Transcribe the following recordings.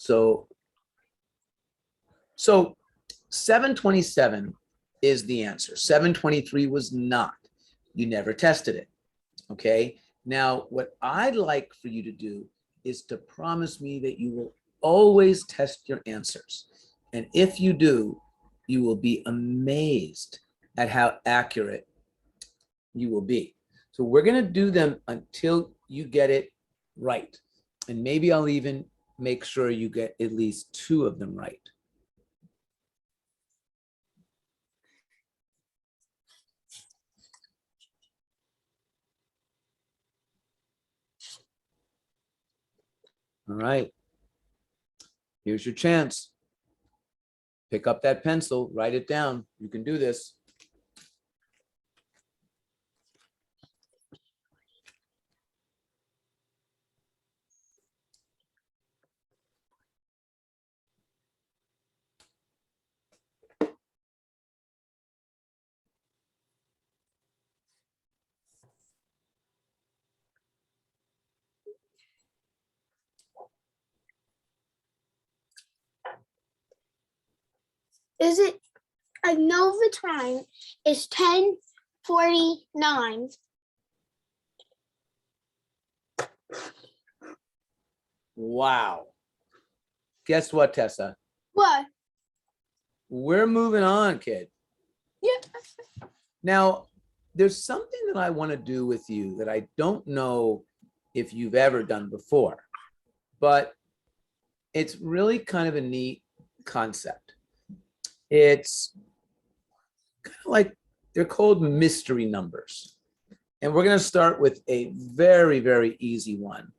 So 727 is the answer. 723 was not. You never tested it. Okay. Now, what I'd like for you to do is to promise me that you will always test your answers. And if you do, you will be amazed at how accurate you will be. So we're going to do them until you get it right. And maybe I'll even make sure you get at least 2 of them right. All right. Here's your chance. Pick up that pencil, write it down. You can do this. Is it, I know the time is 10:49. Wow. Guess what, Tessa? What? We're moving on, kid. Yeah. Now, there's something that I want to do with you that I don't know if you've ever done before, but it's really kind of a neat concept. It's kind of like they're called mystery numbers. And we're going to start with a very, very easy one.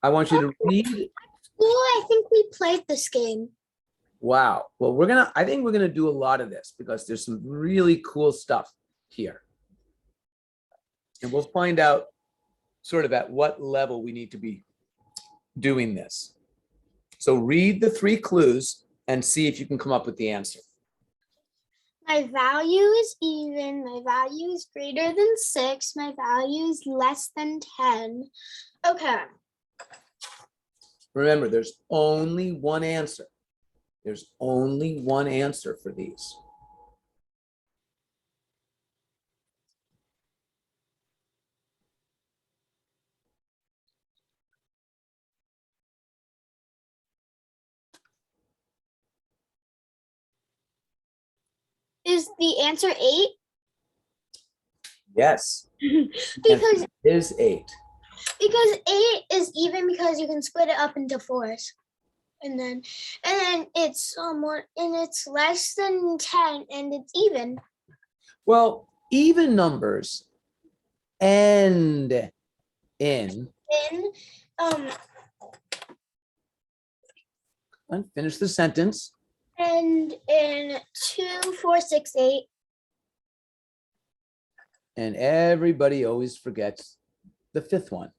I want you to read. Well, I think we played this game. Wow. Well, I think we're going to do a lot of this because there's some really cool stuff here. And we'll find out sort of at what level we need to be doing this. So read the 3 clues and see if you can come up with the answer. My value is even. My value is greater than 6. My value is less than 10. Okay. Remember, there's only one answer. There's only one answer for these. Is the answer 8? Yes. Because it is 8. Because 8 is even because you can split it up into 4s. And then it's somewhat, and it's less than 10 and it's even. Well, even numbers end in. And finish the sentence. And in 2, 4, 6, 8. And everybody always forgets the 5th one.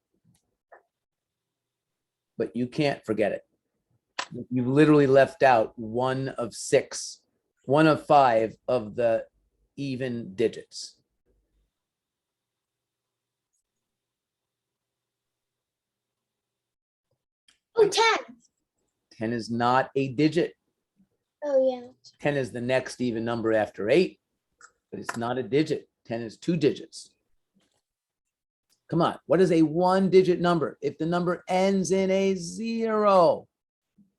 But you can't forget it. You literally left out 1 of 6, 1 of 5 of the even digits. Oh, 10. 10 is not a digit. Oh, yeah. 10 is the next even number after 8, but it's not a digit. 10 is 2 digits. Come on, what is a 1-digit number? If the number ends in a 0,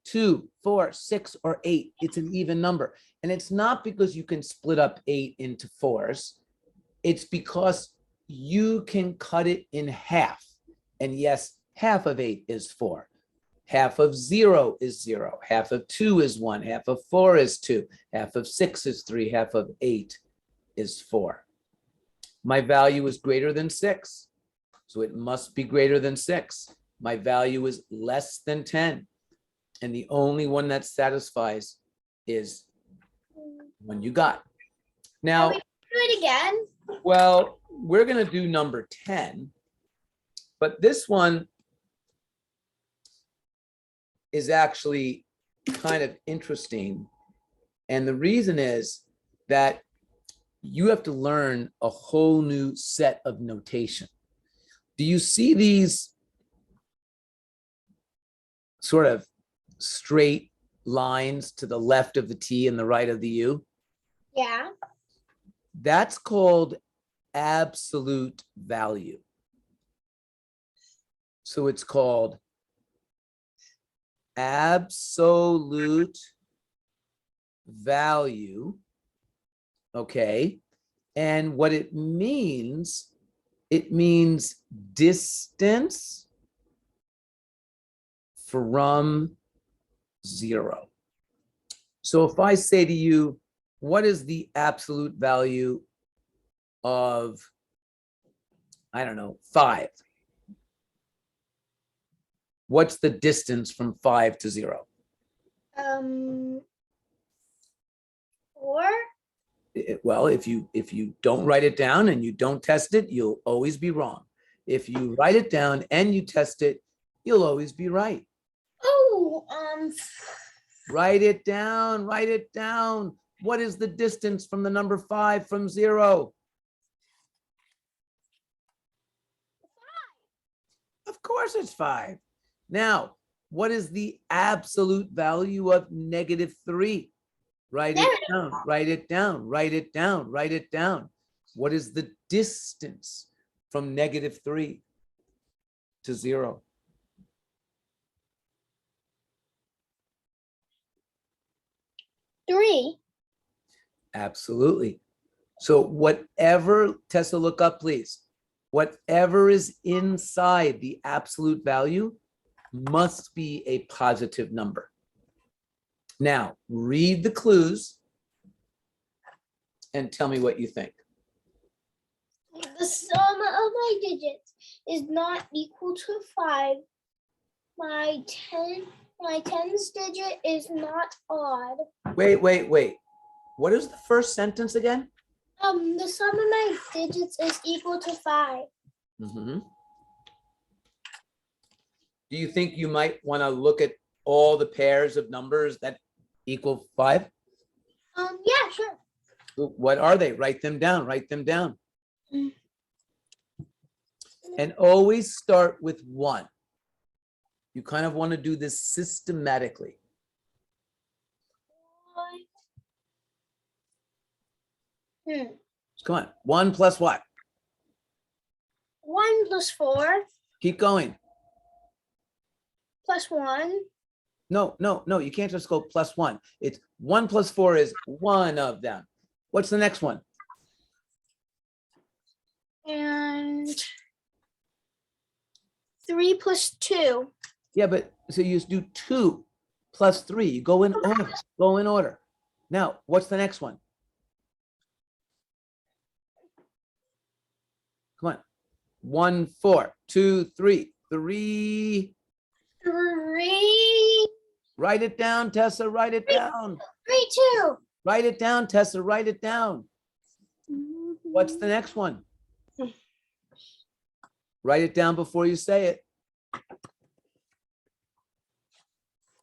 2, 4, 6, or 8, it's an even number. And it's not because you can split up 8 into 4s. It's because you can cut it in half. And yes, half of 8 is 4. Half of 0 is 0. Half of 2 is 1. Half of 4 is 2. Half of 6 is 3. Half of 8 is 4. My value is greater than 6. So it must be greater than 6. My value is less than 10. And the only one that satisfies is one you got. Now, do it again. Well, we're going to do number 10, but this one is actually kind of interesting. And the reason is that you have to learn a whole new set of notation. Do you see these sort of straight lines to the left of the T and the right of the U? Yeah. That's called absolute value. So it's called absolute value. Okay. And what it means distance from zero. So if I say to you, what is the absolute value of, I don't know, 5? What's the distance from 5 to 0? 4. Well, if you don't write it down and you don't test it, you'll always be wrong. If you write it down and you test it, you'll always be right. Oh, Write it down, write it down. What is the distance from the number 5 from 0? Of course it's 5. Now, what is the absolute value of -3? Write it down, write it down, write it down, write it down. What is the distance from -3 to 0? Three. Absolutely. So whatever, Tessa, look up, please. Whatever is inside the absolute value must be a positive number. Now, read the clues and tell me what you think. The sum of my digits is not equal to 5. My tens digit is not odd. Wait. What is the first sentence again? The sum of my digits is equal to 5. Mm-hmm. Do you think you might want to look at all the pairs of numbers that equal 5? Yeah, sure. What are they? Write them down, write them down. Mm. And always start with 1. You kind of want to do this systematically. Come on. 1 plus what? 1 plus 4 Keep going. plus 1. No, you can't just go plus 1. It's 1 plus 4 is one of them. What's the next one? And 3 plus 2. Yeah, but so you just do 2 plus 3. You go in order. Go in order. Now, what's the next one? Come on. 1, 4, 2, 3. 3. 3. Write it down, Tessa. Write it down. 3, 2. Write it down, Tessa. Write it down. What's the next one? Write it down before you say it.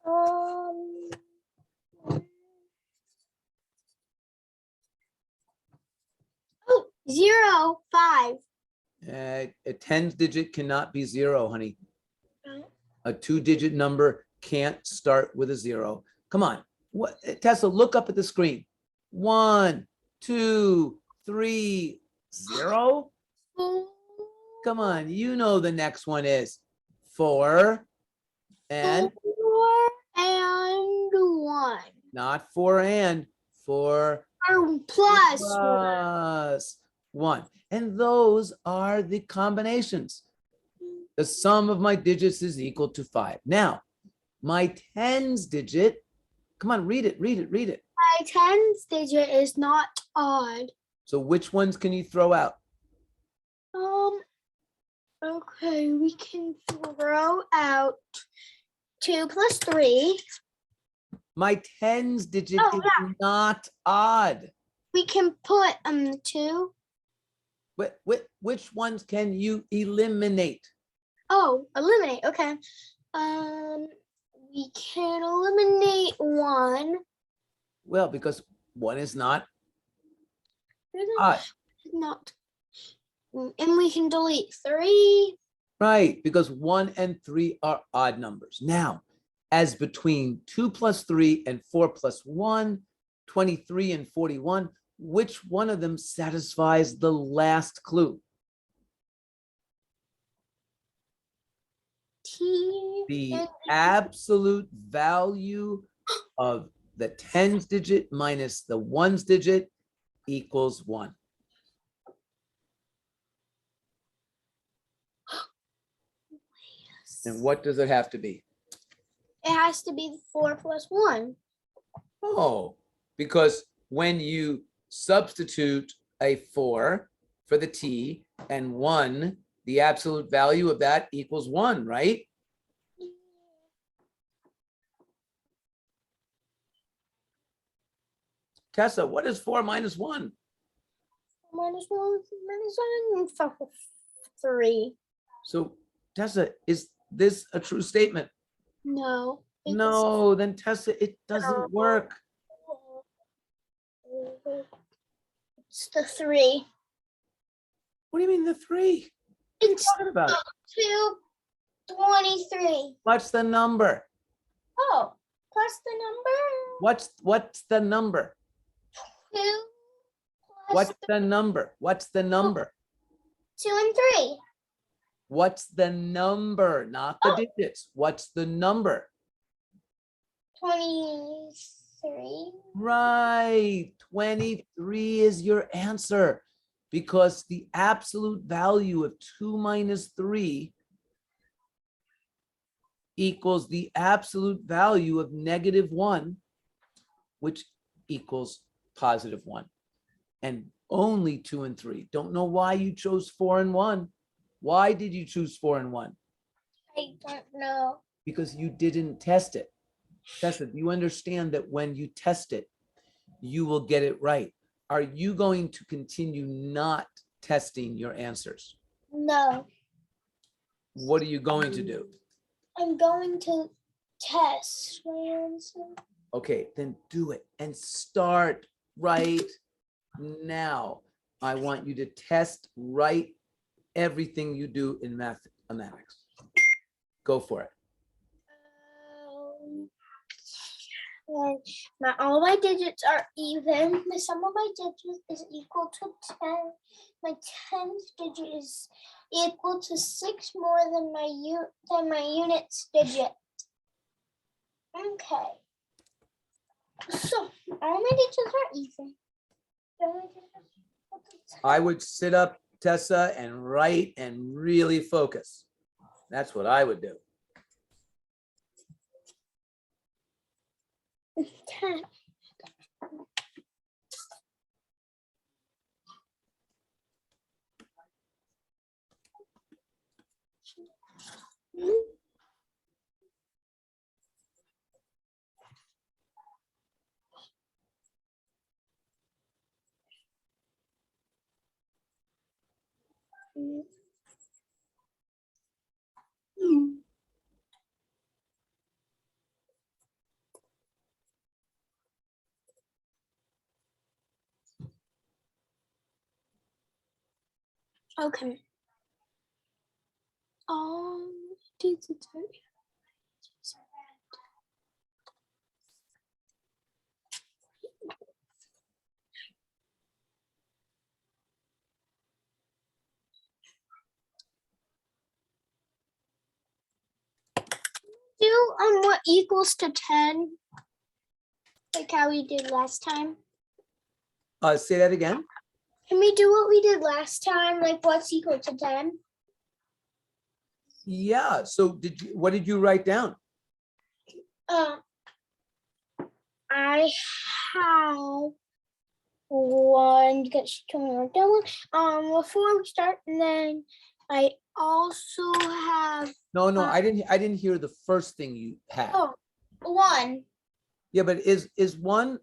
Oh, 0, 5. A tens digit cannot be 0, honey. A 2-digit number can't start with a 0. Come on. What, Tessa, look up at the screen. 1, 2, 3, 0. Come on. You know the next one is 4 and 4 and 1. not 4 and 4 Plus 1. And those are the combinations. The sum of my digits is equal to 5. Now, my tens digit, come on, read it. My tens digit is not odd. So which ones can you throw out? Okay, we can throw out 2 plus 3. My tens digit Oh, is not odd. We can put 2. Which ones can you eliminate? Oh, eliminate. Okay. We can eliminate 1. Well, because 1 is not Odd. Not. And we can delete 3. Right, because 1 and 3 are odd numbers. Now, as between 2 plus 3 and 4 plus 1, 23 and 41, which one of them satisfies the last clue? T. The and absolute value of the tens digit minus the ones digit equals 1. And what does it have to be? It has to be 4 plus 1. Oh, because when you substitute a 4 for the t and 1, the absolute value of that equals 1, right? Tessa, what is 4 minus 1? Minus 1, 3. So, Tessa, is this a true statement? No. No, then Tessa, it doesn't work. It's the 3. What do you mean the 3? What are you It's talking about? 223. What's the number? Oh, plus the number. What's the number? 2 plus What's the number? What's the number? 2 and 3. What's the number? Not the Oh. digits. What's the number? 23. Right. 23 is your answer because the absolute value of 2 minus 3 equals the absolute value of -1, which equals +1. And only 2 and 3. Don't know why you chose 4 and 1. Why did you choose 4 and 1? I don't know. Because you didn't test it. Tessa, do you understand that when you test it, you will get it right? Are you going to continue not testing your answers? No. What are you going to do? I'm going to test my answer. Okay, then do it and start right now. I want you to test right everything you do in mathematics. Go for it. All my digits are even. The sum of my digits is equal to 10. My 10th digit is equal to 6 more than my units digit. Okay. So all my digits are even. I would sit up, Tessa, and write and really focus. That's what I would do. 10. Okay. Digits are do what equals to 10, like how we did last time. Say that again. Can we do what we did last time, like what's equal to 10? Yeah. So what did you write down? I have one because she told me to write down one. Before we start, and then I also have No, I didn't hear the first thing you had. 1. Yeah, but is 1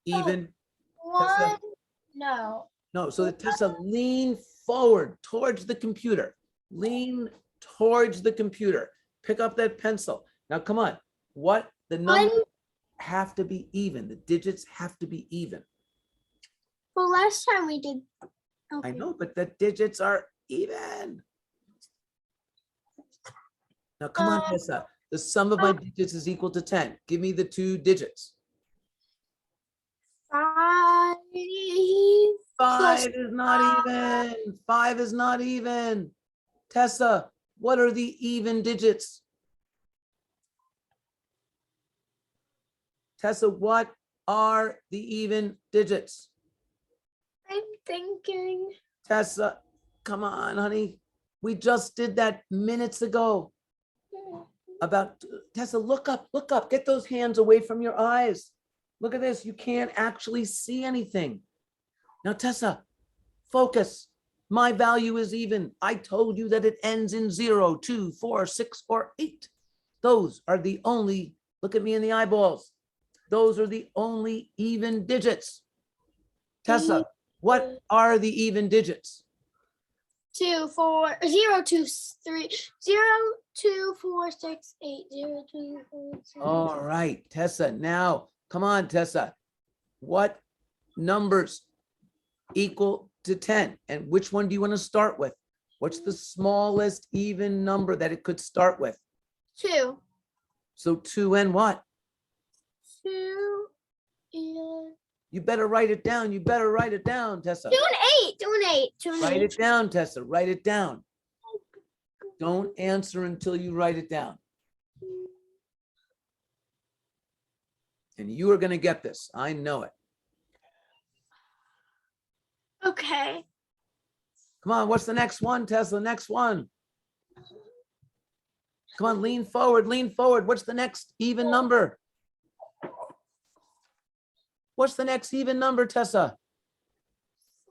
even? One. No. No, so Tessa, lean forward towards the computer. Lean towards the computer. Pick up that pencil. Now, come on. What? The numbers have to be even. The digits have to be even. Well, last time we did. I Okay. know, but the digits are even. Now, come on, Tessa. The sum of my digits is equal to 10. Give me the two digits. 5. 5 is not even. 5 is not even. Tessa, what are the even digits? Tessa, what are the even digits? I'm thinking. Tessa, come on, honey. We just did that minutes ago. About Tessa, look up, get those hands away from your eyes. Look at this, you can't actually see anything. Now, Tessa, focus. My value is even. I told you that it ends in 0, 2, 4, 6, or 8. Those are the only, look at me in the eyeballs. Those are the only even digits. Tessa, what are the even digits? 2, 4, 0, 2, 3, 0, 2, 4, 6, 8, 0, 2, 4, 6. All right, Tessa, now, come on, Tessa. What numbers equal to 10? And which one do you want to start with? What's the smallest even number that it could start with? 2. So 2 and what? 2 and You better write it down. You better write it down, Tessa. 2 and 8. 2 and 8. 2 and Write 8. it down, Tessa. Write it down. Don't answer until you write it down. And you are going to get this. I know it. Okay. Come on. What's the next one, Tessa? Next one. Come on. Lean forward. Lean forward. What's the next even number? What's the next even number, Tessa?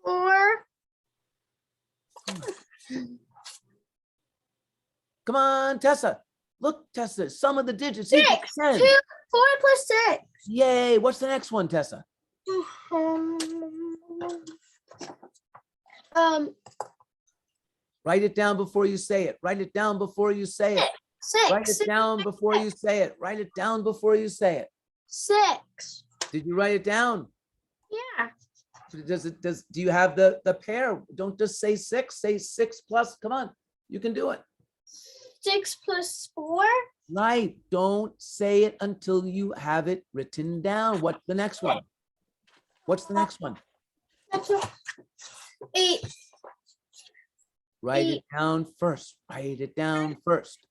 4. Come on, Tessa. Look, Tessa, sum of the digits 6. equals 10. 2, 4 plus 6. Yay. What's the next one, Tessa? Write it down before you say it. Write it down before you say it. 6. Write it down before you say it. Write it down before you say it. 6. Did you write it down? Yeah. Do you have the pair? Don't just say 6, say 6 plus. Come on, you can do it. 6 plus 4. Right. Don't say it until you have it written down. What's the next one? What's the next one? 8 Write it down first. Write it down first.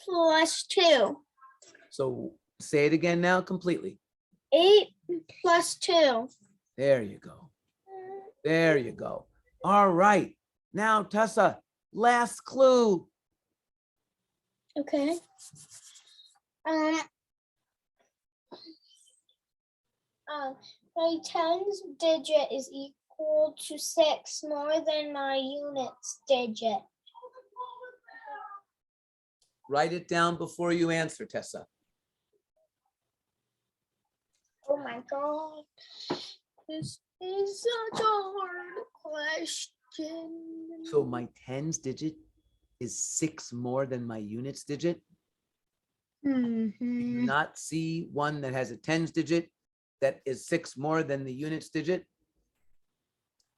plus 2. So say it again now completely. 8 plus 2. There you go. There you go. All right. Now, Tessa, last clue. Okay. My tens digit is equal to 6 more than my units digit. Write it down before you answer, Tessa. Oh my God. This is such a hard question. So my tens digit is 6 more than my units digit. Do you not see one that has a tens digit that is 6 more than the units digit?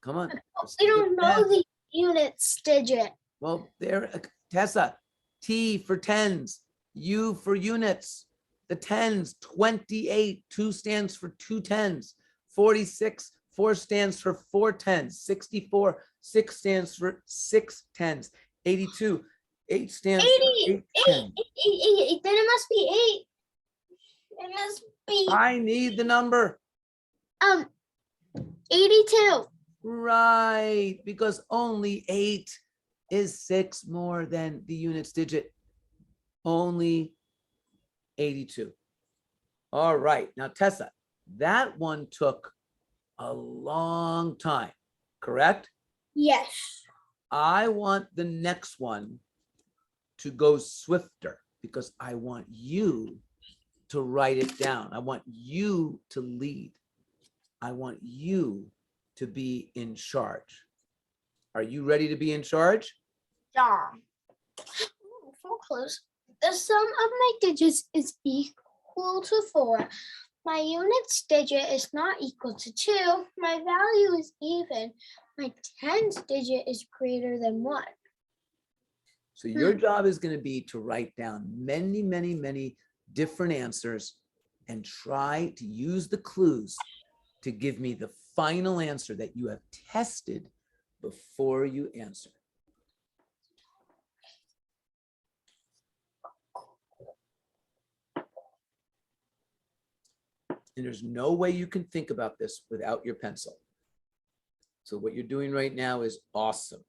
Come on. We don't know the units digit. Well, there, Tessa, T for tens, U for units. The tens, 28, 2 stands for 2 tens. 46, 4 stands for 4 tens. 64, 6 stands for 6 tens. 82, 8 stands for 8 tens. Then it must be 8. It must be I need the number. 82. Right, because only 8 is 6 more than the units digit. Only 82. All right, now Tessa, that one took a long time, correct? Yes. I want the next one to go swifter because I want you to write it down. I want you to lead. I want you to be in charge. Are you ready to be in charge? Yeah. So close. The sum of my digits is equal to 4 My units digit is not equal to 2. My value is even. My tens digit is greater than 1. So your job is going to be to write down many, many, many different answers and try to use the clues to give me the final answer that you have tested before you answer. And there's no way you can think about this without your pencil. So what you're doing right now is awesome.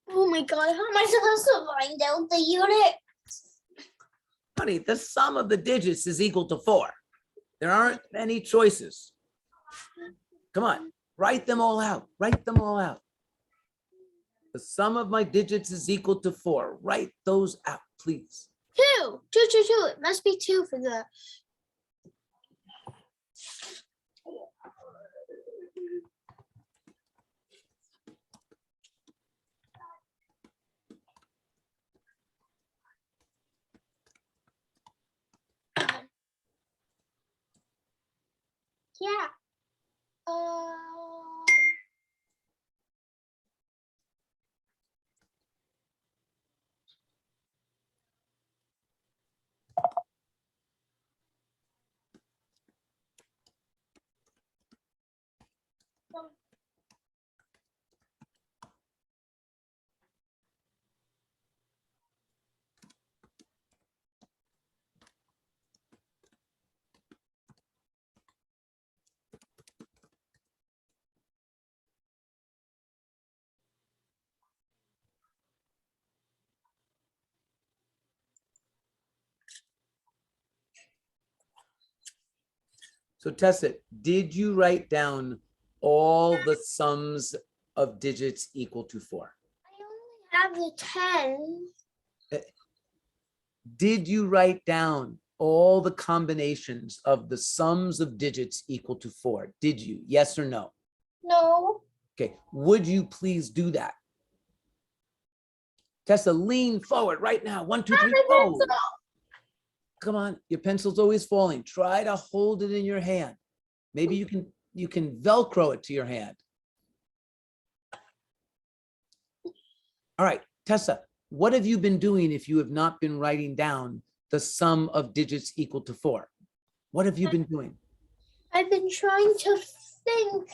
Oh my God, how am I supposed to find out the unit? Honey, the sum of the digits is equal to 4. There aren't any choices. Come on, write them all out. Write them all out. The sum of my digits is equal to 4. Write those out, please. 2. 2, 2, 2. It must be 2 for the. Yeah. So Tessa, did you write down all the sums of digits equal to 4? I only have the 10. Did you write down all the combinations of the sums of digits equal to 4? Did you? Yes or no? No. Okay, would you please do that? Tessa, lean forward right now. 1, 2, 3, go. Come on, your pencil's always falling. Try to hold it in your hand. Maybe you can Velcro it to your hand. All right, Tessa, what have you been doing if you have not been writing down the sum of digits equal to 4? What have you been doing? I've been trying to think.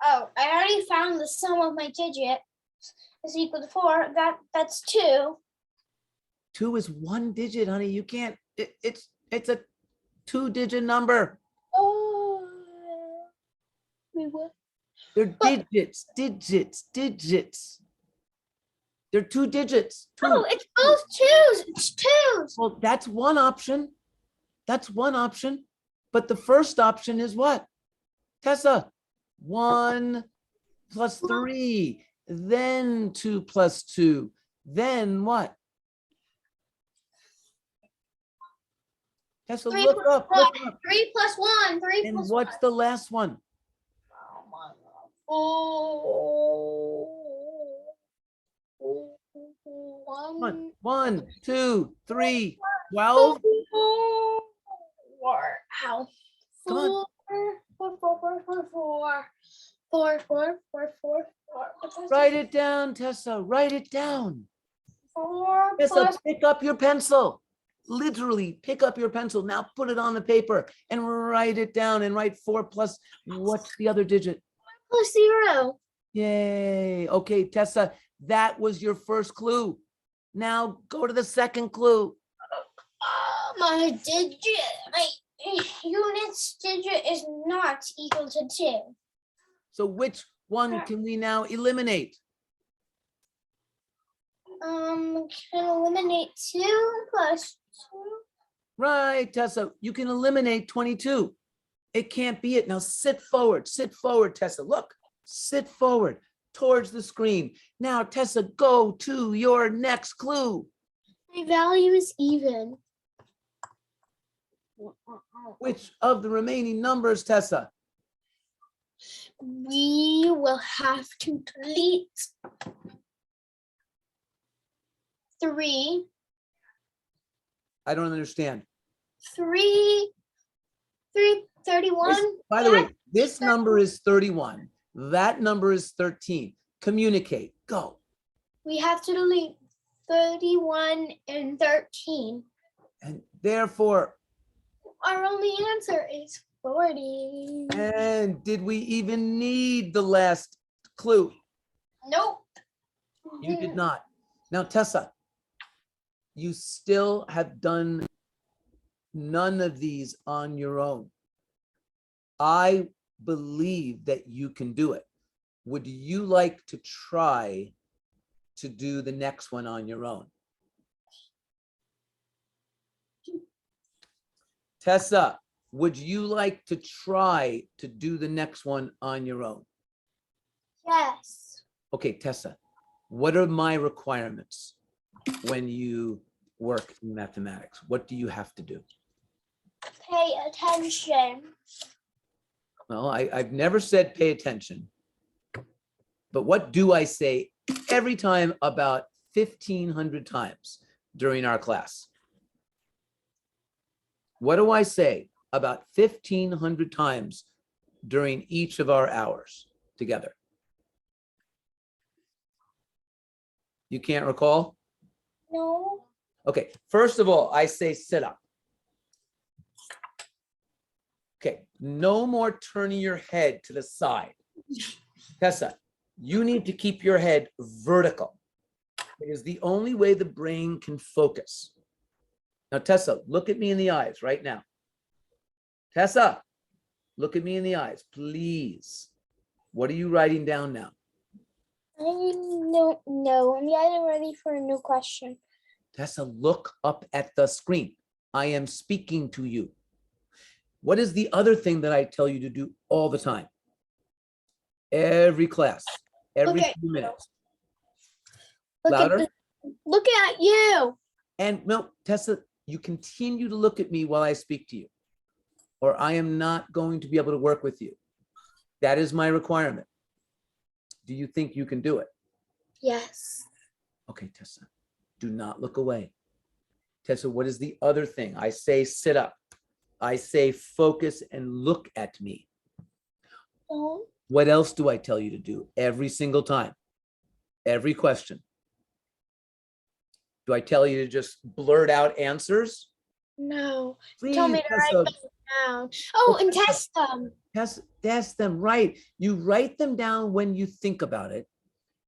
Oh, I already found the sum of my digit is equal to 4. That's 2. 2 is 1 digit, honey. You can't, it's a 2-digit number. Oh, wait, what? They're digits. They're 2 digits. 2. Oh, it's both 2s. It's 2s. Well, that's one option. That's one option. But the first option is what? Tessa, 1 plus 3, then 2 plus 2, then what? Tessa, 3 look plus up, 1. look up. 3 plus 1. 3 And plus what's the last one? 1. 1, 2, 3, 12. 4. Ow. Come on. 4. Write it down, Tessa. Write it down. 4 Tessa, plus pick up your pencil. Literally pick up your pencil. Now put it on the paper and write it down and write 4 plus, what's the other digit? plus 0. Yay. Okay, Tessa, that was your first clue. Now go to the second clue. My units digit is not equal to 2. So which one can we now eliminate? Can eliminate 2 plus 2. Right, Tessa, you can eliminate 22. It can't be it. Now sit forward, Tessa. Look, sit forward towards the screen. Now, Tessa, go to your next clue. My value is even. Which of the remaining numbers, Tessa? We will have to delete 3. I don't understand. 3, 31. By the way, this number is 31. That number is 13. Communicate. Go. We have to delete 31 and 13. And therefore, Our only answer is 40. and did we even need the last clue? Nope. You did not. Now, Tessa, you still have done none of these on your own. I believe that you can do it. Would you like to try to do the next one on your own? Tessa, would you like to try to do the next one on your own? Yes. Okay, Tessa, what are my requirements when you work in mathematics? What do you have to do? Pay attention. Well, I've never said pay attention, but what do I say every time about 1,500 times during our class? What do I say about 1,500 times during each of our hours together? You can't recall? No. Okay, first of all, I say sit up. Okay, no more turning your head to the side. Tessa, you need to keep your head vertical. It is the only way the brain can focus. Now, Tessa, look at me in the eyes right now. Tessa, look at me in the eyes, please. What are you writing down now? I don't know. I'm getting ready for a new question. Tessa, look up at the screen. I am speaking to you. What is the other thing that I tell you to do all the time? Every class, every Okay. few minutes. Look Louder. look at you. And no, Tessa, you continue to look at me while I speak to you, or I am not going to be able to work with you. That is my requirement. Do you think you can do it? Yes. Okay, Tessa, do not look away. Tessa, what is the other thing? I say sit up. I say focus and look at me. Oh. What else do I tell you to do every single time? Every question. Do I tell you to just blurt out answers? No. Please, Tell me to Tessa, write them down. Oh, and Tessa, test them. test them, right? You write them down when you think about it,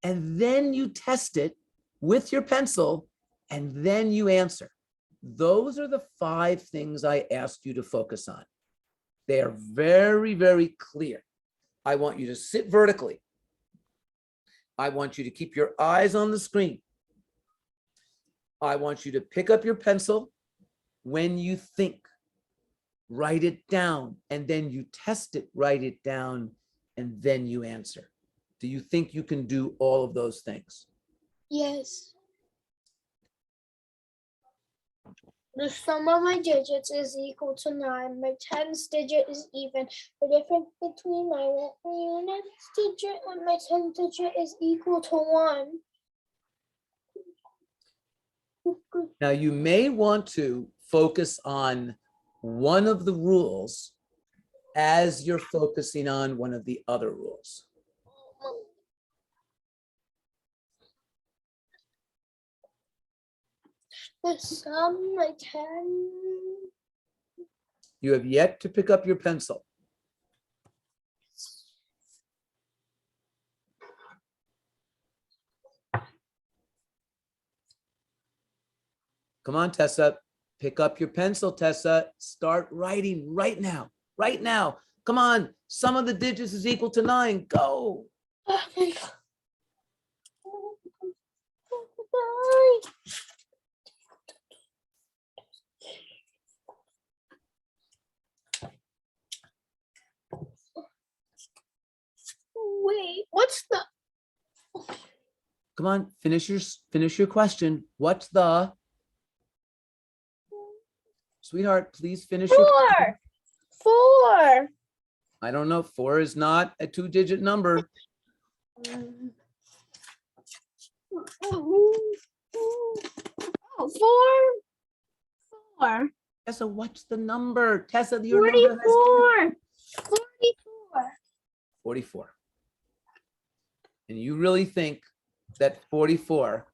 and then you test it with your pencil, and then you answer. Those are the 5 things I asked you to focus on. They are very, very clear. I want you to sit vertically. I want you to keep your eyes on the screen. I want you to pick up your pencil when you think. Write it down, and then you test it, write it down, and then you answer. Do you think you can do all of those things? Yes. The sum of my digits is equal to 9. My tens digit is even. The difference between my units digit and my tens digit is equal to 1. Now, you may want to focus on one of the rules as you're focusing on one of the other rules. The sum, my 10. You have yet to pick up your pencil. Come on, Tessa. Pick up your pencil, Tessa. Start writing right now. Right now. Come on. Sum of the digits is equal to 9. Go. Oh my God. Wait, what's the? Come on, finish your question. What's the? Sweetheart, please finish your question. 4. I don't know. 4 is not a 2-digit number. Oh, 4. Tessa, what's the number? Tessa, your number has 44. 44. 44. And you really think that 44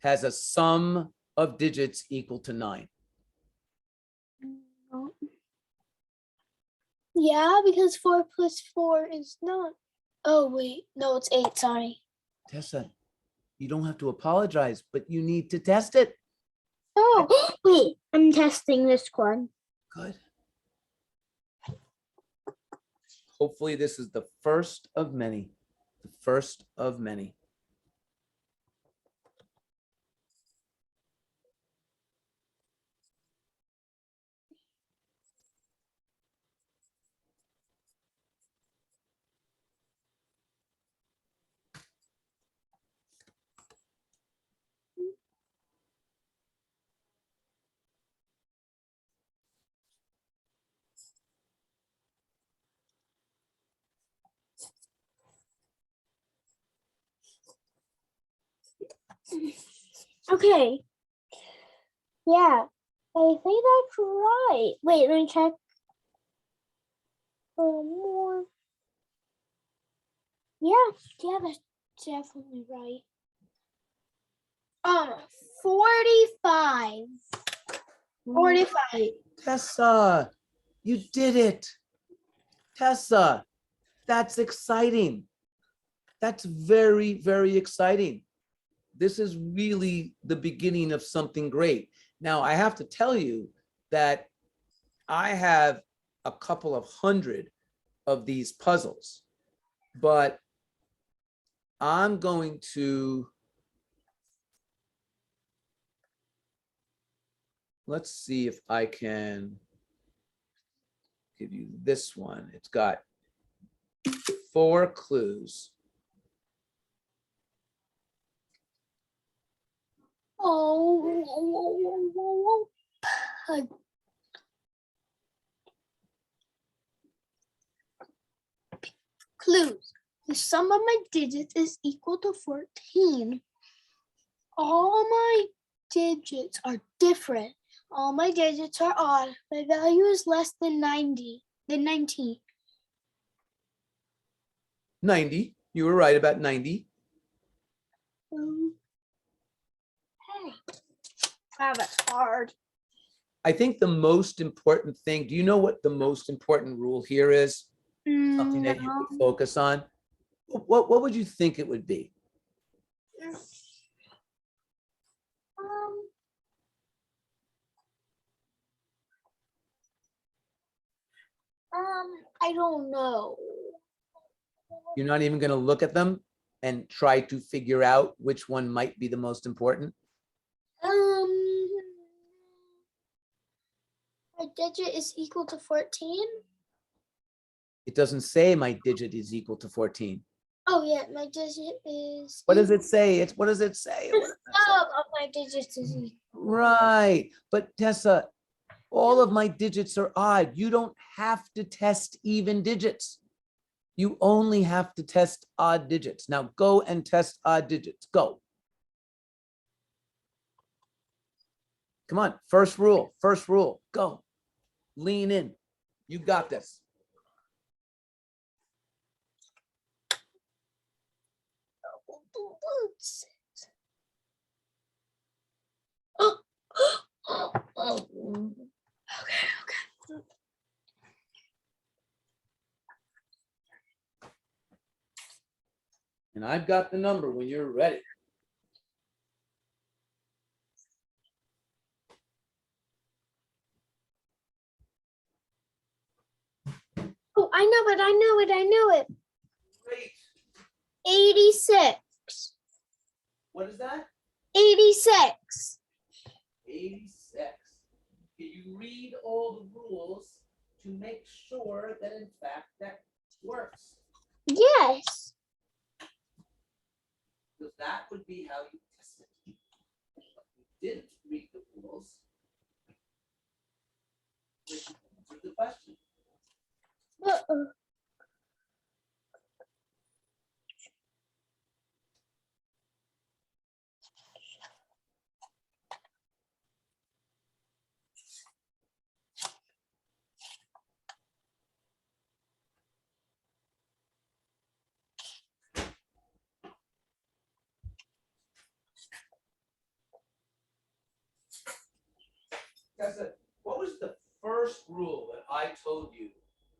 has a sum of digits equal to 9? No. Yeah, because 4 plus 4 is not. Oh, wait. No, it's 8. Sorry. Tessa, you don't have to apologize, but you need to test it. Oh, wait. I'm testing this one. Good. Hopefully this is the first of many. The first of many. Okay. Yeah. I think that's right. Wait, let me check. More. Yeah, that's definitely right. 45. 45. Tessa, you did it. Tessa, that's exciting. That's very, very exciting. This is really the beginning of something great. Now, I have to tell you that I have a couple of hundred of these puzzles, but I'm going to, let's see if I can give you this one. It's got 4 clues. Oh. Clues. The sum of my digits is equal to 14. All my digits are different. All my digits are odd. My value is less than 90. Than 19. 90. You were right about 90. Hey. Wow, that's hard. I think the most important thing, do you know what the most important rule here is? Something that you could focus on? What would you think it would be? I don't know. You're not even going to look at them and try to figure out which one might be the most important? My digit is equal to 14. It doesn't say my digit is equal to 14. Oh yeah, my digit is. What does it say? What does it say? Of my digits is equal. Right. But Tessa, all of my digits are odd. You don't have to test even digits. You only have to test odd digits. Now go and test odd digits. Go. Come on. First rule. First rule. Go. Lean in. You got this. Okay. And I've got the number when you're ready. Oh, I know it. I know it. I know it. Great. 86. What is that? 86. 86. Can you read all the rules to make sure that in fact that works? Yes. Because that would be how you test it. But you didn't read the rules. Answer the question. Tessa, what was the first rule that I told you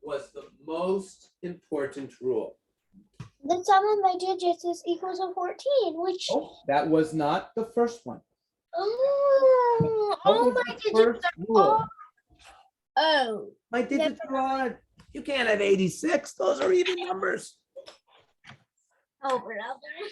was the most important rule? The sum of my digits is equal to 14, which Oh, that was not the first one. oh, What all was my the digits first are rule? oh. My digits are odd. You can't have 86. Those are even numbers. Oh, brother.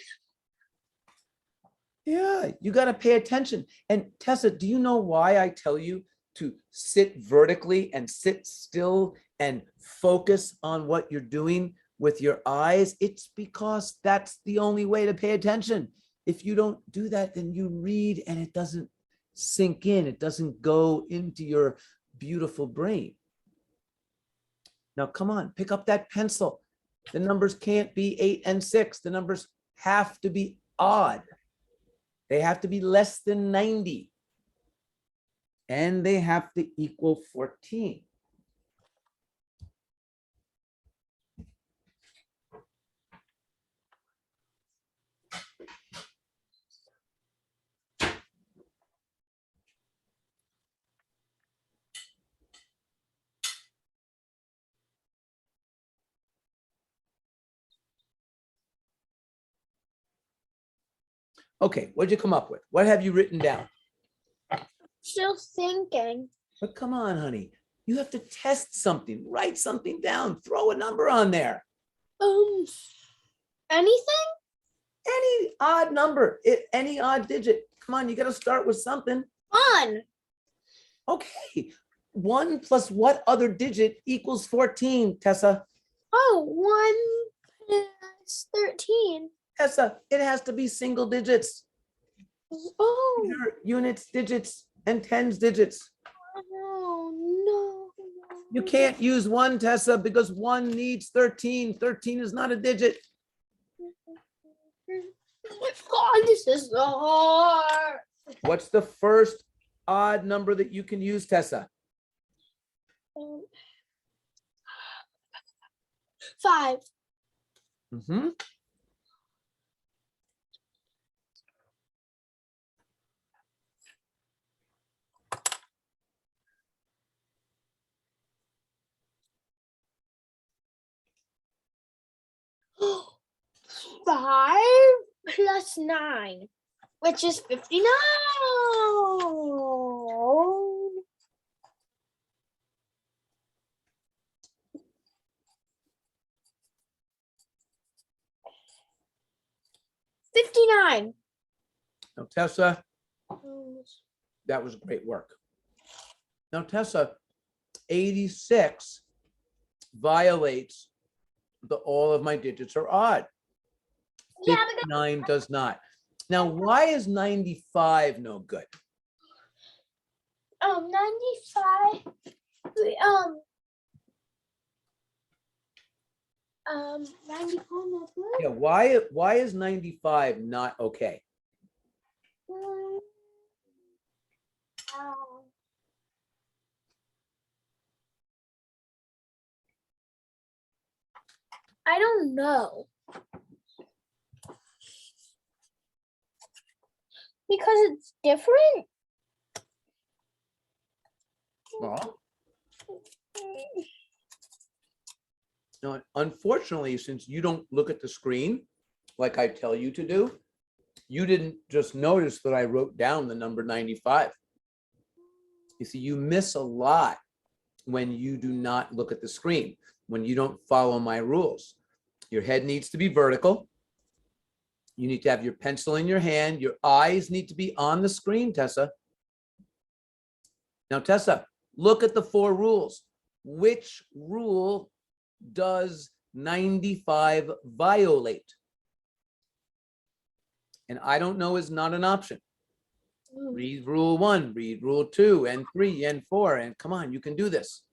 Yeah, you got to pay attention. And Tessa, do you know why I tell you to sit vertically and sit still and focus on what you're doing with your eyes? It's because that's the only way to pay attention. If you don't do that, then you read and it doesn't sink in. It doesn't go into your beautiful brain. Now, come on, pick up that pencil. The numbers can't be 8 and 6. The numbers have to be odd. They have to be less than 90. And they have to equal 14. Okay, what'd you come up with? What have you written down? Still thinking. But come on, honey. You have to test something. Write something down. Throw a number on there. Anything? Any odd number, any odd digit. Come on, you got to start with something. Fun. Okay. 1 plus what other digit equals 14, Tessa? Oh, 1 plus 13. Tessa, it has to be single digits. Oh, Your units, digits, and tens digits. oh no. You can't use 1, Tessa, because 1 needs 13. 13 is not a digit. God, this is so hard. What's the first odd number that you can use, Tessa? 5. Mm-hmm. Five plus 9, which is 59. 59. Now, Tessa, that was great work. Now, Tessa, 86 violates all of my digits are odd. Yeah, because 59 does not. Now, why is 95 no good? 95. 94 not good. Yeah, why is 95 not okay? I don't know. Because it's different. Well, no, unfortunately, since you don't look at the screen like I tell you to do, you didn't just notice that I wrote down the number 95. You see, you miss a lot when you do not look at the screen, when you don't follow my rules. Your head needs to be vertical. You need to have your pencil in your hand. Your eyes need to be on the screen, Tessa. Now, Tessa, look at the 4 rules. Which rule does 95 violate? And I don't know is not an option. Read rule 1, read rule 2, and 3, and 4, and come on, you can do this.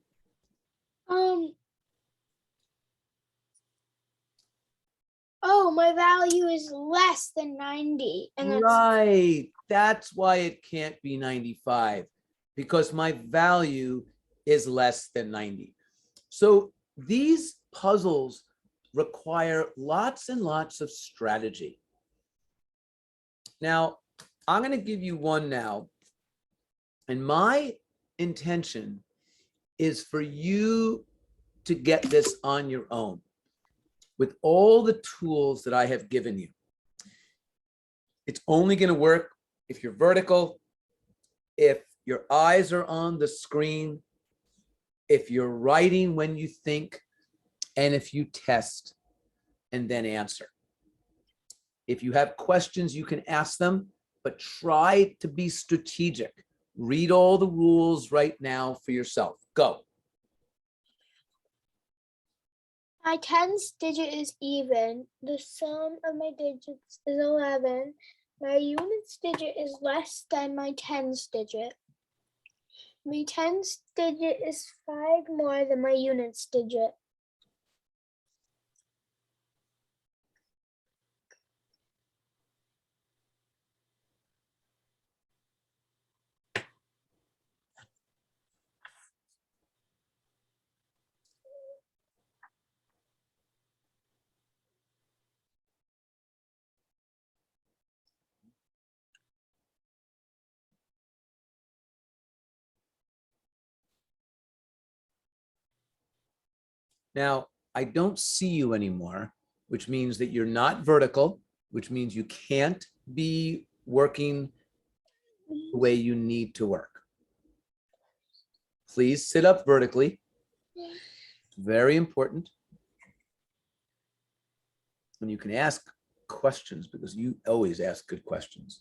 Oh, my value is less than 90. And that's Right, that's why it can't be 95, because my value is less than 90. So these puzzles require lots and lots of strategy. Now, I'm going to give you one now. And my intention is for you to get this on your own with all the tools that I have given you. It's only going to work if you're vertical, if your eyes are on the screen, if you're writing when you think, and if you test and then answer. If you have questions, you can ask them, but try to be strategic. Read all the rules right now for yourself. Go. My tens digit is even. The sum of my digits is 11. My units digit is less than my tens digit. My tens digit is 5 more than my units digit. Now, I don't see you anymore, which means that you're not vertical, which means you can't be working the way you need to work. Please sit up vertically. Very important. And you can ask questions because you always ask good questions.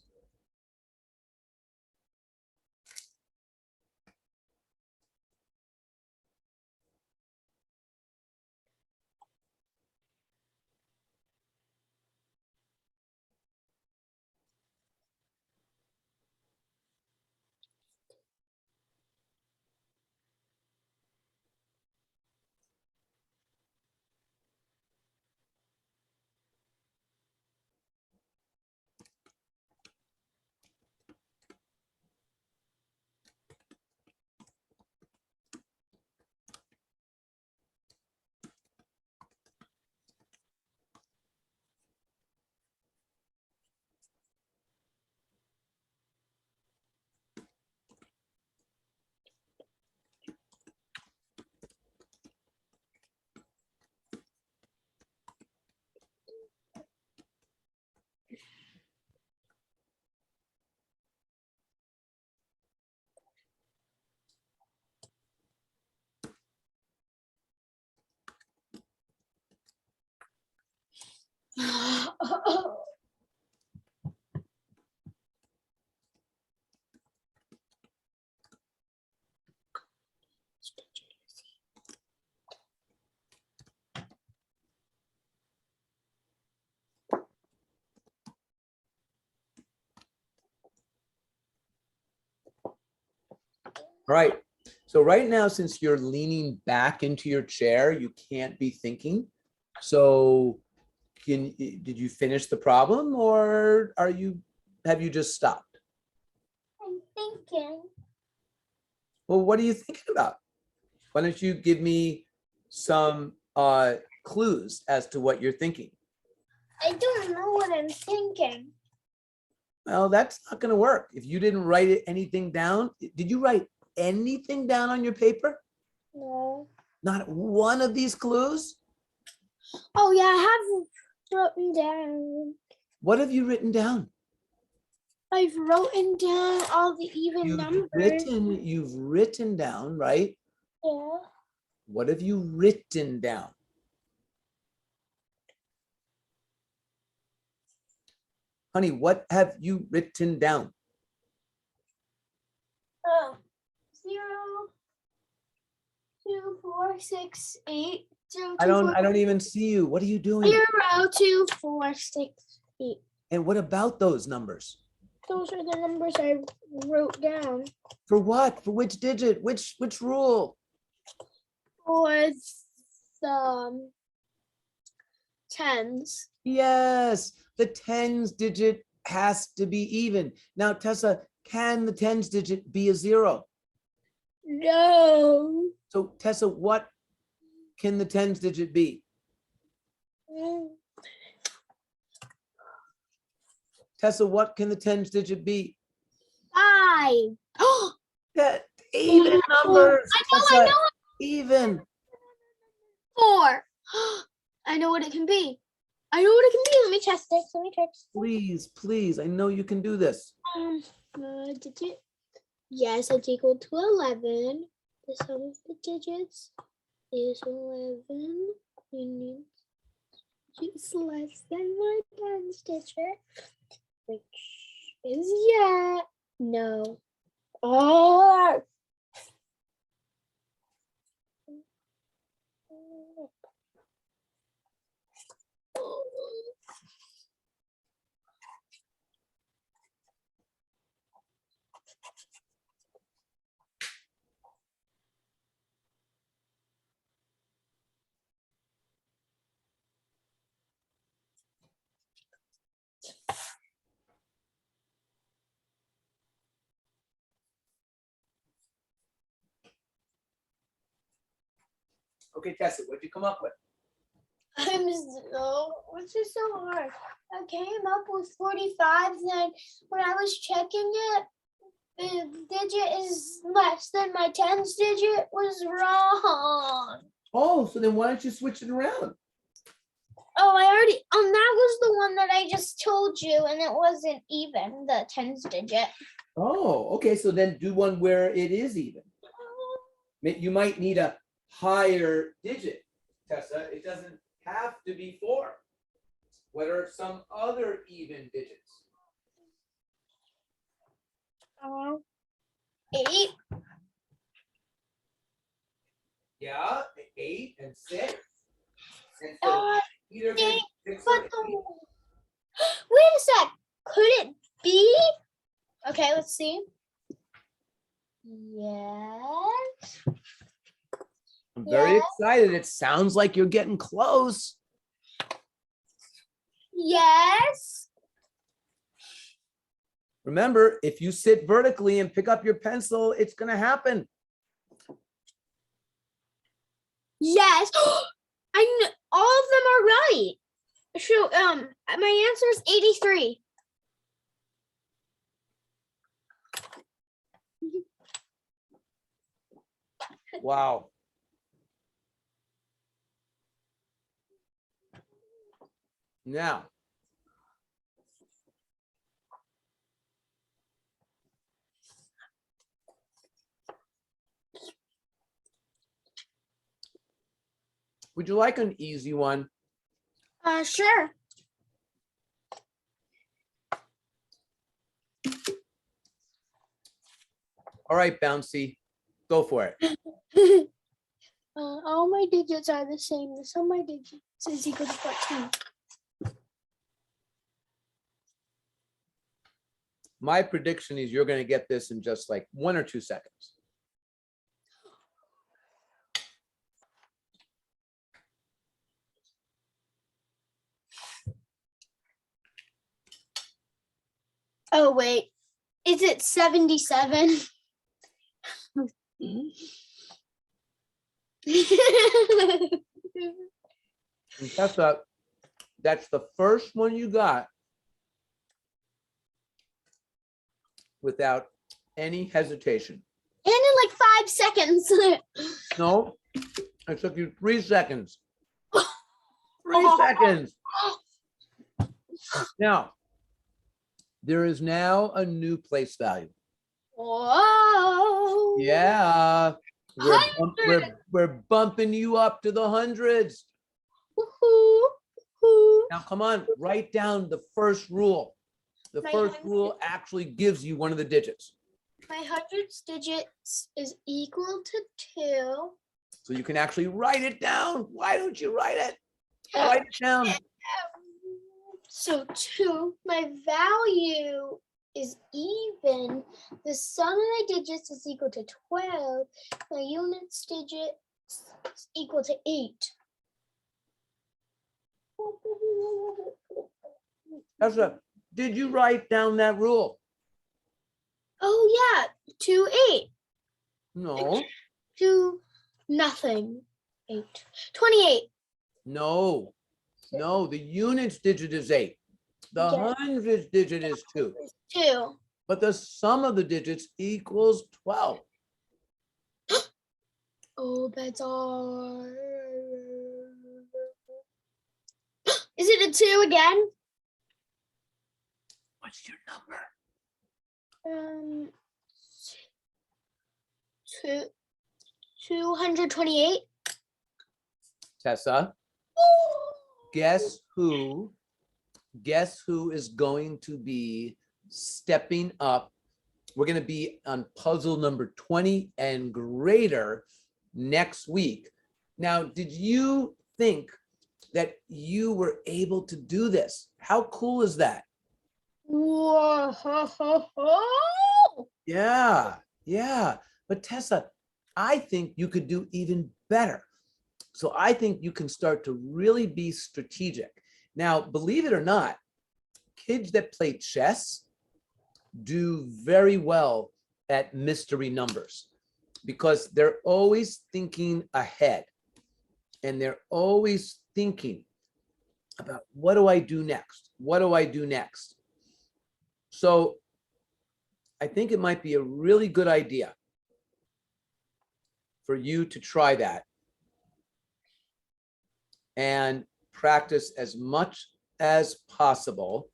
All right. So right now, since you're leaning back into your chair, you can't be thinking. So did you finish the problem or have you just stopped? I'm thinking. Well, what are you thinking about? Why don't you give me some clues as to what you're thinking? I don't know what I'm thinking. Well, that's not going to work. If you didn't write anything down, did you write anything down on your paper? No. Not one of these clues? Oh yeah, I have written down. What have you written down? I've written down all the even numbers. You've written down, right? Yeah. What have you written down? Honey, what have you written down? 0, 2, 4, 6, 8. 0, 2, I 4, don't even see you. What are you doing? 0, 2, 4, 6, 8. And what about those numbers? Those are the numbers I wrote down. For what? For which digit? Which rule? For the tens. Yes, the tens digit has to be even. Now, Tessa, can the tens digit be a 0? No. So, Tessa, what can the tens digit be? Tessa, what can the tens digit be? 5. That Even numbers. I know. Tessa, even. 4. I know what it can be. I know what it can be. Let me test it. Let me test it. Please, please. I know you can do this. Digit. Yes, it's equal to 11. The sum of the digits is 11. Union is less than my tens digit, which is no. Oh. Okay, Tessa, what'd you come up with? What's this so hard? I came up with 45. Then when I was checking it, the digit is less than my tens digit was wrong. Oh, so then why don't you switch it around? Oh, I already, that was the one that I just told you, and it wasn't even the tens digit. Oh, okay. So then do one where it is even. You might need a higher digit, Tessa. It doesn't have to be 4. What are some other even digits? 8. Yeah, 8 and 6. And so Uh, either eight, 6 but or 8. wait a sec. Could it be? Okay, let's see. Yes. I'm very excited. It sounds like you're getting close. Yes. Remember, if you sit vertically and pick up your pencil, it's going to happen. Yes. All of them are right. So, my answer is 83. Wow. Now, would you like an easy one? Sure. All right, Bouncy, go for it. All my digits are the same. The sum of my digits is equal to 14. My prediction is you're going to get this in just like 1 or 2 seconds. Oh, wait. Is it 77? And Tessa, that's the first one you got without any hesitation. And in like 5 seconds. No, it took you 3 seconds. 3 seconds. Now, there is now a new place value. Whoa. Yeah, we're bumping you up to the hundreds. Woohoo. Now, come on, write down the first rule. The My first hundred- rule actually gives you one of the digits. My hundreds digits is equal to 2. So you can actually write it down. Why don't you write it? Write it down. So 2, my value is even. The sum of my digits is equal to 12. My units digit is equal to 8. Tessa, did you write down that rule? Oh yeah, 2, 8. No, 2, nothing. 8. 28. no, the units digit is 8. The Yes. hundreds digit is 2. 2. But the sum of the digits equals 12. Oh, bets are. Is it a 2 again? What's your number? 228. Tessa, guess who? Guess who is going to be stepping up? We're going to be on puzzle number 20 and greater next week. Now, did you think that you were able to do this? How cool is that? Whoa. Yeah. But Tessa, I think you could do even better. So I think you can start to really be strategic. Now, believe it or not, kids that play chess do very well at mystery numbers because they're always thinking ahead and they're always thinking about what do I do next? What do I do next? So I think it might be a really good idea for you to try that and practice as much as possible.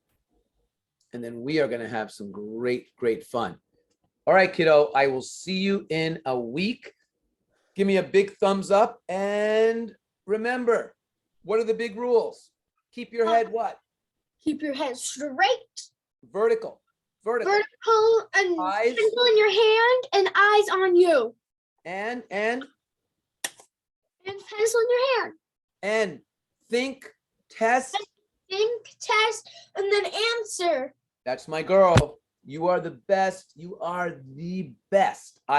And then we are going to have some great fun. All right, kiddo, I will see you in a week. Give me a big thumbs up. And remember, what are the big rules? Keep your head what? Keep your head straight, Vertical. vertical, and Eyes. pencil in your hand, and eyes on you. And pencil in your hand. And think, test. Think, test, and then answer. That's my girl. You are the best. You are the best. I